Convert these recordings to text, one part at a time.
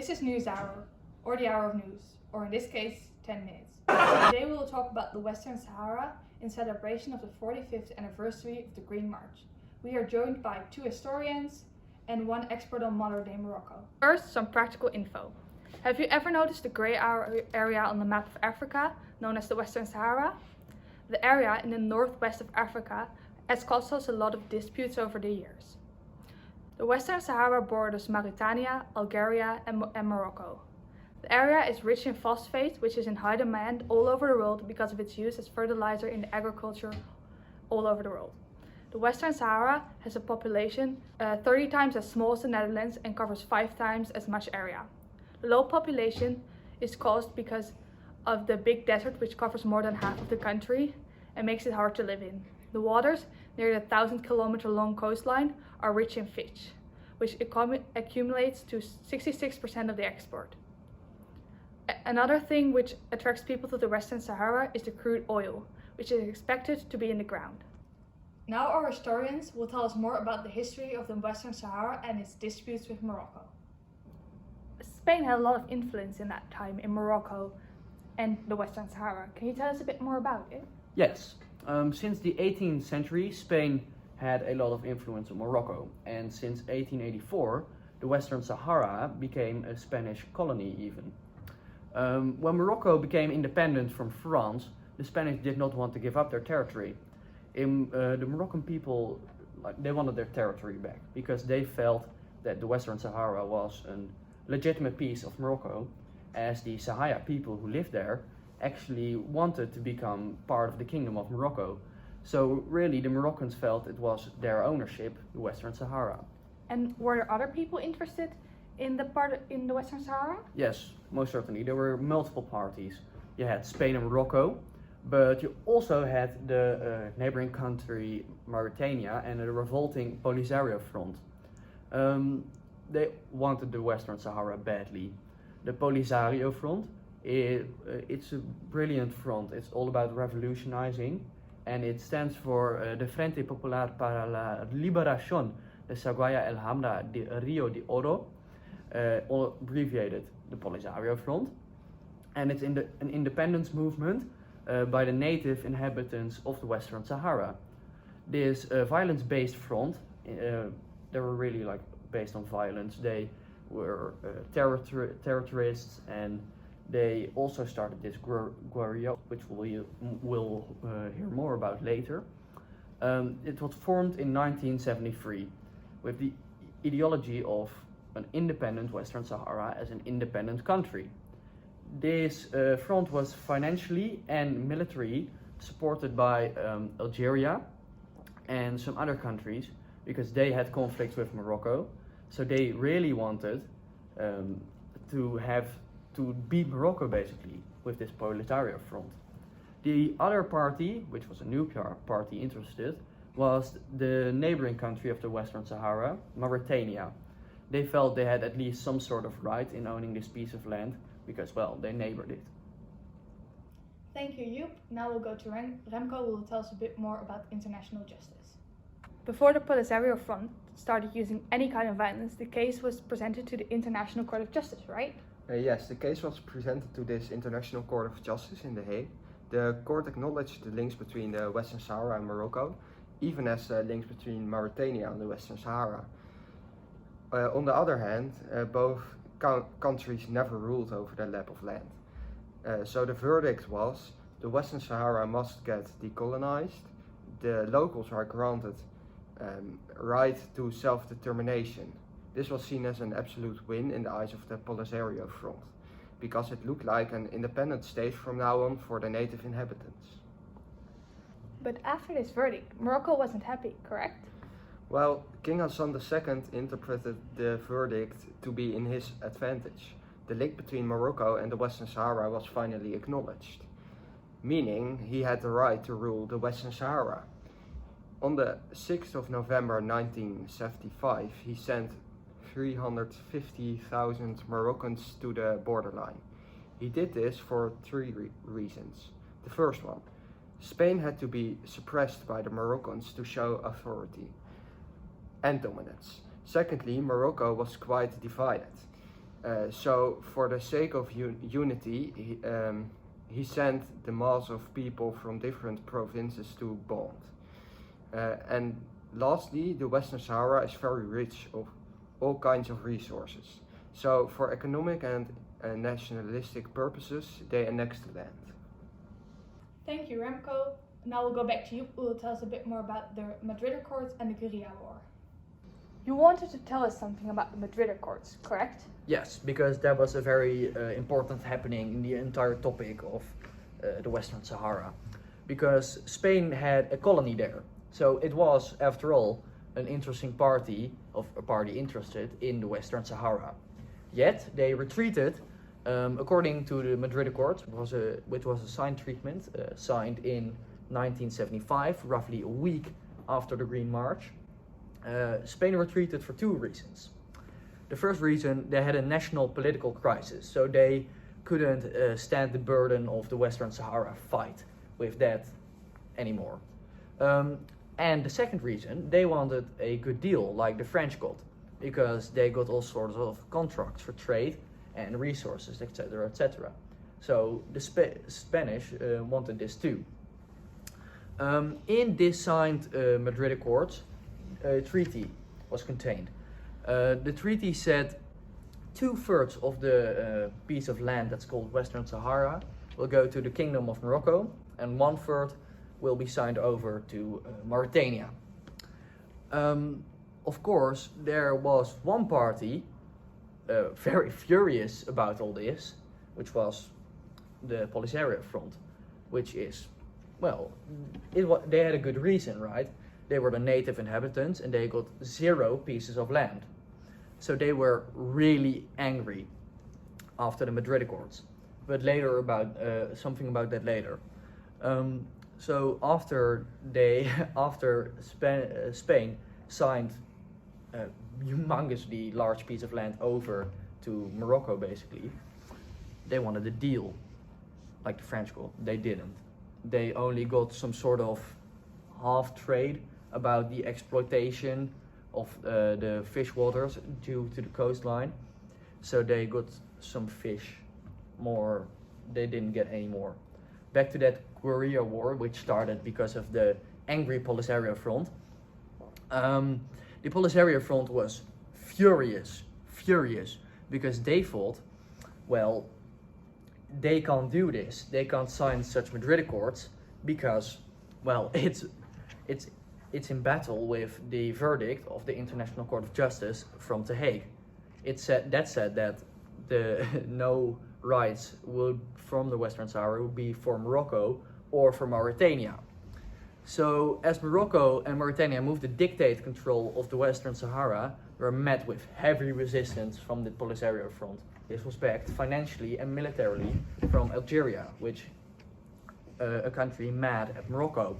This is News Hour, or the Hour of News, or in this case, 10 minutes. Today we will talk about the Western Sahara in celebration of the 45th anniversary of the Green March. We are joined by 2 historians and 1 expert on modern-day Morocco. First, some practical info. Have you ever noticed the grey area on the map of Africa, known as the Western Sahara? The area in the northwest of Africa has caused us a lot of disputes over the years. The Western Sahara borders Mauritania, Algeria and Morocco. The area is rich in phosphate, which is in high demand all over the world because of its use as fertilizer in agriculture all over the world. The Western Sahara has a population 30 times as small as the Netherlands and covers 5 times as much area. The low population is caused because of the big desert, which covers more than half of the country and makes it hard to live in. The waters near the 1,000-kilometer long coastline are rich in fish, which accumulates to 66% of the export. Another thing which attracts people to the Western Sahara is the crude oil, which is expected to be in the ground. Now our historians will tell us more about the history of the Western Sahara and its disputes with Morocco. Spain had a lot of influence in that time in Morocco and the Western Sahara. Can you tell us a bit more about it? Yes. Since the 18th century, Spain had a lot of influence on Morocco, and since 1884, the Western Sahara became a Spanish colony even. When Morocco became independent from France, the Spanish did not want to give up their territory. The Moroccan people, they wanted their territory back because they felt that the Western Sahara was a legitimate piece of Morocco, as the Sahaya people who lived there actually wanted to become part of the Kingdom of Morocco. So really the Moroccans felt it was their ownership, the Western Sahara. And were there other people interested in the Western Sahara? Yes, most certainly. There were multiple parties. You had Spain and Morocco, but you also had the neighboring country Mauritania and the revolting Polisario Front. They wanted the Western Sahara badly. The Polisario Front, it's a brilliant front. It's all about revolutionizing, and it stands for the Frente Popular para la Liberación de Saguaya el Hamra de Rio de Oro, or abbreviated the Polisario Front, and it's an independence movement by the native inhabitants of the Western Sahara. This violence-based front, they were really based on violence. They were terrorists, and they also started this guerrilla, which we'll hear more about later. It was formed in 1973 with the ideology of an independent Western Sahara as an independent country. This front was financially and militarily supported by Algeria and some other countries because they had conflicts with Morocco. So they really wanted to beat Morocco basically with this Polisario Front. The other party, which was a new party interested, was the neighboring country of the Western Sahara, Mauritania. They felt they had at least some sort of right in owning this piece of land because, well, they neighbored it. Thank you, Joep. Now we'll go to Remco, who will tell us a bit more about international justice. Before the Polisario Front started using any kind of violence, the case was presented to the International Court of Justice, right? Yes, the case was presented to this International Court of Justice in The Hague. The court acknowledged the links between the Western Sahara and Morocco, even as links between Mauritania and the Western Sahara. On the other hand, both countries never ruled over their lap of land. So the verdict was the Western Sahara must get decolonized, the locals are granted right to self-determination. This was seen as an absolute win in the eyes of the Polisario Front, because it looked like an independent state from now on for the native inhabitants. But after this verdict, Morocco wasn't happy, correct? Well, King Hassan II interpreted the verdict to be in his advantage. The link between Morocco and the Western Sahara was finally acknowledged, meaning he had the right to rule the Western Sahara. On the 6th of November 1975, he sent 350,000 Moroccans to the borderline. He did this for 3 reasons. The first one, Spain had to be suppressed by the Moroccans to show authority and dominance. Secondly, Morocco was quite divided. So for the sake of unity, he sent the mass of people from different provinces to bond. And lastly, the Western Sahara is very rich of all kinds of resources. So for economic and nationalistic purposes, they annexed the land. Thank you, Remco. Now we'll go back to you, who will tell us a bit more about the Madrid Accords and the Guerrilla War. You wanted to tell us something about the Madrid Accords, correct? Yes, because that was a very important happening in the entire topic of the Western Sahara. Because Spain had a colony there. So it was, after all, an interesting party, of a party interested in the Western Sahara. Yet they retreated according to the Madrid Accords, which was a signed treatment, signed in 1975, roughly a week after the Green March. Spain retreated for two reasons. The first reason, they had a national political crisis, so they couldn't stand the burden of the Western Sahara fight with that anymore. And the second reason, they wanted a good deal like the French got, because they got all sorts of contracts for trade and resources, etc., etc. So the Spanish wanted this too. In this signed Madrid Accords, a treaty was contained. The treaty said 2/3 of the piece of land that's called Western Sahara will go to the Kingdom of Morocco, and 1/3 will be signed over to Mauritania. Of course, there was one party very furious about all this, which was the Polisario Front, which is, well, they had a good reason, right? They were the native inhabitants and they got 0 pieces of land. So they were really angry after the Madrid Accords. But later something about that later. So after Spain signed a humongously large piece of land over to Morocco, basically, they wanted a deal, like the French got. They didn't. They only got some sort of half trade about the exploitation of the fish waters due to the coastline. So they got some fish more, they didn't get any more. Back to that guerrilla war, which started because of the angry Polisario Front. The Polisario Front was furious, because they thought, well, they can't do this. They can't sign such Madrid Accords because, well, it's in battle with the verdict of the International Court of Justice from The Hague. It said that the no rights from the Western Sahara would be for Morocco or for Mauritania. So as Morocco and Mauritania moved to dictate control of the Western Sahara, were met with heavy resistance from the Polisario Front. This was backed financially and militarily from Algeria, which a country mad at Morocco.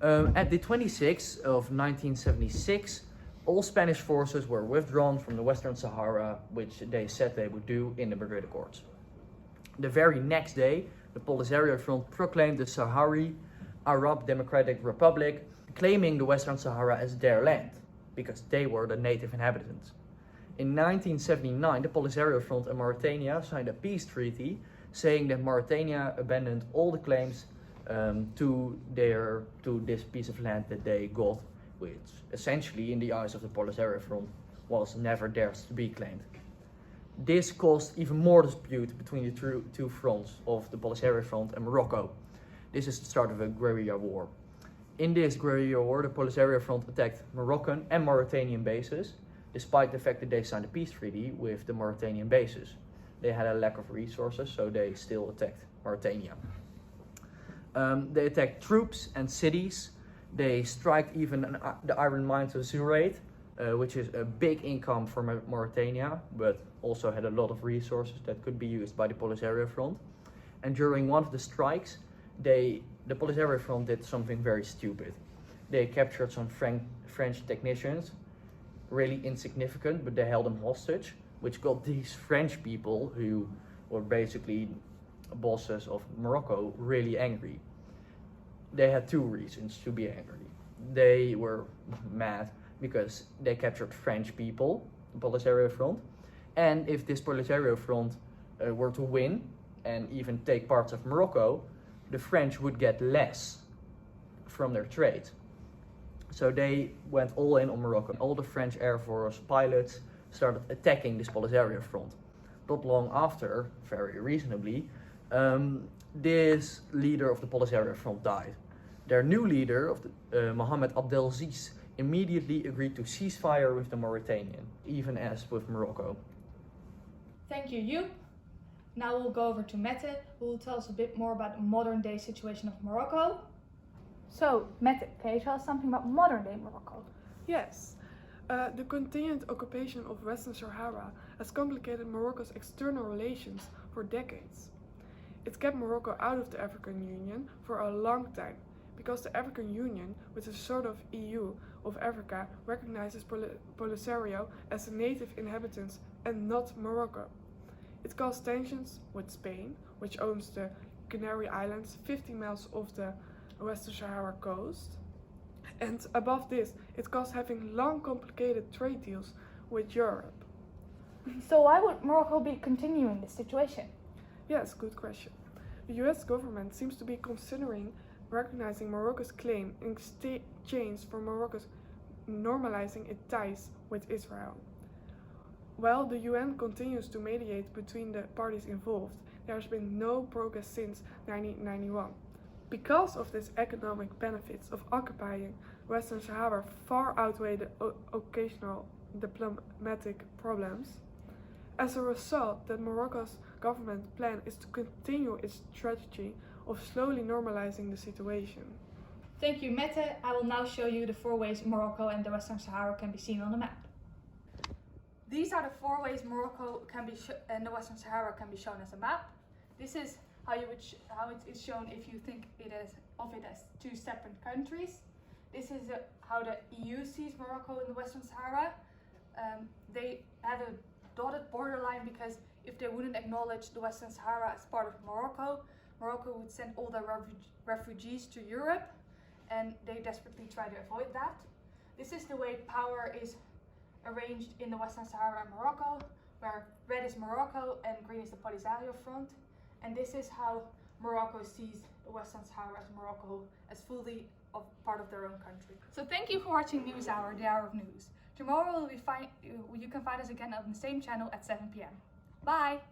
At the 26th of 1976, all Spanish forces were withdrawn from the Western Sahara, which they said they would do in the Madrid Accords. The very next day, the Polisario Front proclaimed the Sahrawi Arab Democratic Republic, claiming the Western Sahara as their land, because they were the native inhabitants. In 1979, the Polisario Front and Mauritania signed a peace treaty, saying that Mauritania abandoned all the claims to this piece of land that they got, which essentially, in the eyes of the Polisario Front, was never theirs to be claimed. This caused even more dispute between the two fronts of the Polisario Front and Morocco. This is the start of a guerrilla war. In this guerrilla war, the Polisario Front attacked Moroccan and Mauritanian bases, despite the fact that they signed a peace treaty with the Mauritanian bases. They had a lack of resources, so they still attacked Mauritania. They attacked troops and cities. They striked even the iron mines of Zurate, which is a big income for Mauritania, but also had a lot of resources that could be used by the Polisario Front. And during one of the strikes, the Polisario Front did something very stupid. They captured some French technicians, really insignificant, but they held them hostage, which got these French people, who were basically bosses of Morocco, really angry. They had two reasons to be angry. They were mad because they captured French people, the Polisario Front, And if this Polisario Front were to win and even take parts of Morocco, the French would get less from their trade. So they went all in on Morocco. All the French Air Force pilots started attacking this Polisario Front. Not long after, very reasonably, this leader of the Polisario Front died. Their new leader, Mohammed Abdelaziz, immediately agreed to ceasefire with the Mauritanian, even as with Morocco. Thank you, Joep. Now we'll go over to Mette, who will tell us a bit more about the modern day situation of Morocco. So, Mette, can you tell us something about modern day Morocco? Yes. The continued occupation of Western Sahara has complicated Morocco's external relations for decades. It kept Morocco out of the African Union for a long time, because the African Union, which is a sort of EU of Africa, recognizes Polisario as the native inhabitants and not Morocco. It caused tensions with Spain, which owns the Canary Islands 50 miles off the Western Sahara coast. And above this, it caused having long, complicated trade deals with Europe. So why would Morocco be continuing this situation? Yes, good question. The US government seems to be considering recognizing Morocco's claim in exchange for Morocco's normalizing its ties with Israel. While the UN continues to mediate between the parties involved, there has been no progress since 1991. Because of these economic benefits of occupying Western Sahara far outweigh the occasional diplomatic problems. As a result, that Morocco's government plan is to continue its strategy of slowly normalizing the situation. Thank you, Mette. I will now show you the 4 ways Morocco and the Western Sahara can be seen on the map. These are the 4 ways Morocco and the Western Sahara can be shown as a map. This is how it is shown if you think of it as 2 separate countries. This is how the EU sees Morocco and the Western Sahara. They have a dotted borderline because if they wouldn't acknowledge the Western Sahara as part of Morocco, Morocco would send all their refugees to Europe, and they desperately try to avoid that. This is the way power is arranged in the Western Sahara and Morocco, where red is Morocco and green is the Polisario Front. And this is how Morocco sees the Western Sahara as Morocco as fully part of their own country. So thank you for watching NewsHour, the hour of news. Tomorrow you can find us again on the same channel at 7 p.m. Bye!